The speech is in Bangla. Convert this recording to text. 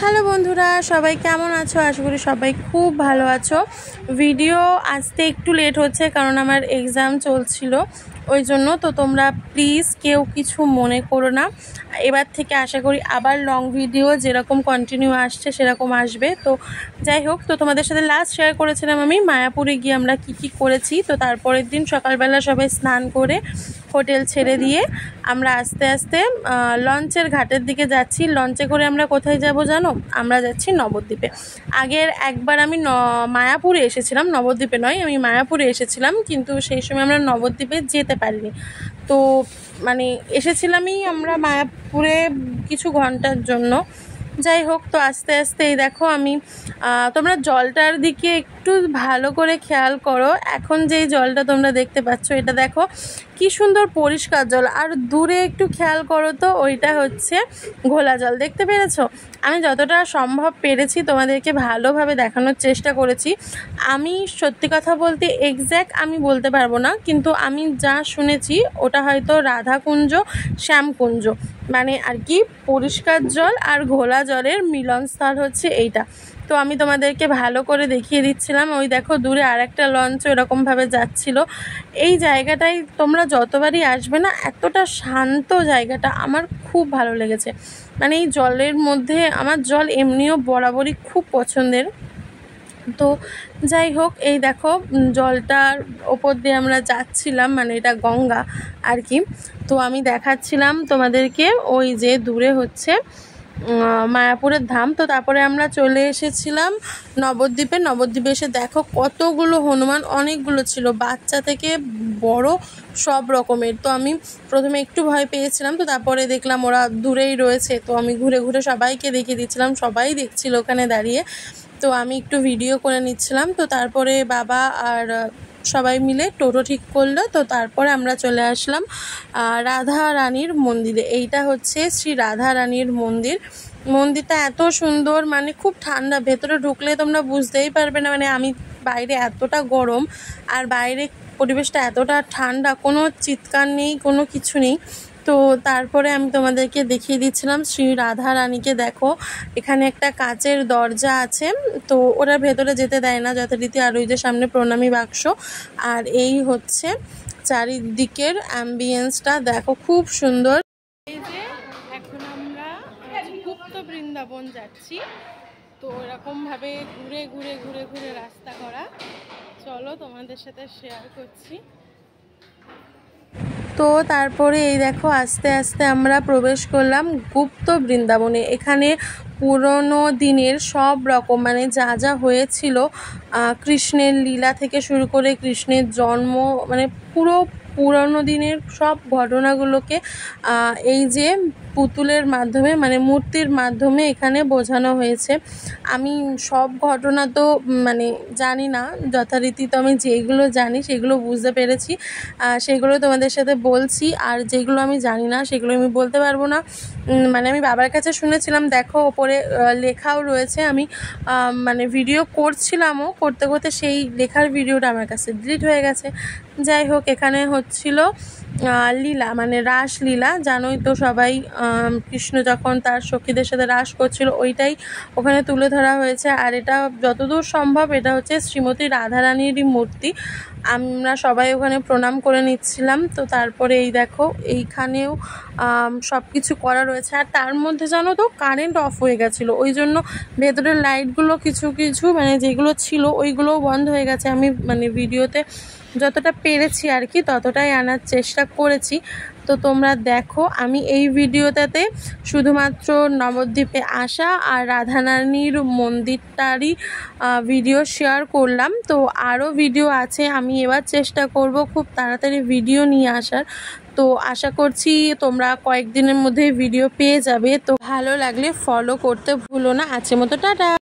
হ্যালো বন্ধুরা, সবাই কেমন আছো? আশা করি সবাই খুব ভালো আছো। ভিডিও আসতে একটু লেট হচ্ছে কারণ আমার এক্সাম চলছিল, ওই জন্য। তো তোমরা প্লিজ কেউ কিছু মনে করো না। এবার থেকে আশা করি আবার লং ভিডিও যেরকম কন্টিনিউ আসছে সেরকম আসবে। তো যাই হোক, তো তোমাদের সাথে লাস্ট শেয়ার করেছিলাম আমি মায়াপুরে গিয়ে আমরা কি করেছি। তো তারপরের দিন সকালবেলা সবাই স্নান করে হোটেল ছেড়ে দিয়ে আমরা আস্তে আস্তে লঞ্চের ঘাটের দিকে যাচ্ছি। লঞ্চে করে আমরা কোথায় যাব জানো? আমরা যাচ্ছি নবদ্বীপে। আগের একবার আমি মায়াপুরে এসেছিলাম, নবদ্বীপে নয়, আমি মায়াপুরে এসেছিলাম, কিন্তু সেই সময় আমরা নবদ্বীপে যেতে পারিনি। তো মানে এসেছিলামই আমরা মায়াপুরে কিছু ঘন্টার জন্য। যাই হোক, তো আস্তে আস্তে এই দেখো আমি তোমরা জলটার দিকে একটু ভালো করে খেয়াল করো। এখন যেই জলটা তোমরা দেখতে পাচ্ছ, এটা দেখো কি সুন্দর পরিষ্কার জল। আর দূরে একটু খেয়াল করো তো, ওইটা হচ্ছে ঘোলা জল। দেখতে পেরেছো? আমি যতটা সম্ভব পেরেছি তোমাদেরকে ভালোভাবে দেখানোর চেষ্টা করেছি। আমি সত্যি কথা বলতে এক্স্যাক্ট আমি বলতে পারবো না, কিন্তু আমি যা শুনেছি ওটা হয়তো রাধাকুঞ্জ শ্যামকুঞ্জ, মানে আর কি পরিষ্কার জল আর ঘোলা জলের মিলনস্থল হচ্ছে এইটা। তো আমি তোমাদেরকে ভালো করে দেখিয়ে দিচ্ছিলাম। ওই দেখো দূরে আর একটা লঞ্চ এরকমভাবে যাচ্ছিল। এই জায়গাটায় তোমরা যতবারই আসবে না, এতটা শান্ত জায়গাটা আমার খুব ভালো লেগেছে। মানে এই জলের মধ্যে আমার জল এমনিও বরাবরই খুব পছন্দের। তো যাই হোক, এই দেখো জলটার ওপর দিয়ে আমরা যাচ্ছিলাম, মানে এটা গঙ্গা আর কি। তো আমি দেখাচ্ছিলাম তোমাদেরকে ওই যে দূরে হচ্ছে মায়াপুরের ধাম। তো তারপরে আমরা চলে এসেছিলাম নবদ্বীপে। নবদ্বীপে এসে দেখো কতগুলো হনুমান, অনেকগুলো ছিল, বাচ্চা থেকে বড় সব রকমের। তো আমি প্রথমে একটু ভয় পেয়েছিলাম, তো তারপরে দেখলাম ওরা দূরেই রয়েছে। তো আমি ঘুরে ঘুরে সবাইকে দেখিয়ে দিচ্ছিলাম, সবাই দেখছিল ওখানে দাঁড়িয়ে। তো আমি একটু ভিডিও করে নিচ্ছিলাম। তো তারপরে বাবা আর সবাই মিলে টোটো ঠিক করলো। তো তারপরে আমরা চলে আসলাম রাধা রানীর মন্দিরে। এইটা হচ্ছে শ্রী রাধা রানীর মন্দির। মন্দিরটা এত সুন্দর, মানে খুব ঠান্ডা। ভেতরে ঢুকলে তোমরা বুঝতেই পারবে না, মানে আমি বাইরে এতটা গরম আর বাইরে পরিবেশটা এতটা ঠান্ডা, কোনো চিৎকার নেই, কোনো কিছু নেই। তো তারপরে আমি তোমাদেরকে দেখিয়ে দিচ্ছিলাম শ্রী রাধা রানীকে। দেখো এখানে একটা কাচের দরজা আছে, তো ওরা ভেতরে যেতে দেয় না যথারীতি। আর ওই যে সামনে প্রণামী বাক্স, আর এই হচ্ছে চারিদিকের অ্যাম্বিয়েন্সটা দেখো খুব সুন্দর। এই যে এখন আমরা গুপ্ত বৃন্দাবন যাচ্ছি। তো এরকমভাবে ঘুরে ঘুরে ঘুরে ঘুরে রাস্তা করা। চলো তোমাদের সাথে শেয়ার করছি। তো তারপরে এই দেখো আস্তে আস্তে আমরা প্রবেশ করলাম গুপ্ত বৃন্দাবনে। এখানে পুরনো দিনের সব রকম, মানে যা যা হয়েছিল, কৃষ্ণের লীলা থেকে শুরু করে কৃষ্ণের জন্ম, মানে পুরনো দিনের সব ঘটনাগুলোকে এই যে পুতুলের মাধ্যমে, মানে মূর্তির মাধ্যমে এখানে বোঝানো হয়েছে। আমি সব ঘটনা তো মানে জানি না যথারীতি, তো আমি যেগুলো জানি সেগুলো বুঝতে পেরেছি, সেগুলো তোমাদের সাথে বলছি। আর যেগুলো আমি জানি না সেগুলো আমি বলতে পারবো না। মানে আমি বাবার কাছে শুনেছিলাম, দেখো ওপরে লেখাও রয়েছে। আমি মানে ভিডিও করছিলামও, করতে করতে সেই লেখার ভিডিওটা আমার কাছে ডিলিট হয়ে গেছে। যাই হোক, এখানে হচ্ছিল লীলা, মানে রাসলীলা। জানোই তো সবাই, কৃষ্ণ যখন তার সখীদের সাথে রাস করছিল ওইটাই ওখানে তুলে ধরা হয়েছে। আর এটা যতদূর সম্ভব এটা হচ্ছে শ্রীমতী রাধারানীরই মূর্তি। আমরা সবাই ওখানে প্রণাম করে নিচ্ছিলাম। তো তারপরে এই দেখো এইখানেও সব কিছু করা রয়েছে। আর তার মধ্যে জানো তো কারেন্ট অফ হয়ে গেছিলো, ওই জন্য ভেতরের লাইটগুলো কিছু কিছু মানে যেগুলো ছিল ওইগুলোও বন্ধ হয়ে গেছে। আমি মানে ভিডিওতে যতটা পেরেছি আর কি ততটাই আনার চেষ্টা করেছি। তো তোমরা দেখো, আমি এই ভিডিওটাতে শুধুমাত্র নবদ্বীপে আসা আর রাধারানীর মন্দিরটারই ভিডিও শেয়ার করলাম। তো আরও ভিডিও আছে, আমি এবার চেষ্টা করব খুব তাড়াতাড়ি ভিডিও নিয়ে আসার। তো আশা করছি তোমরা কয়েকদিনের মধ্যে ভিডিও পেয়ে যাবে। তো ভালো লাগলে ফলো করতে ভুলো না। আজকের মতো টাটা।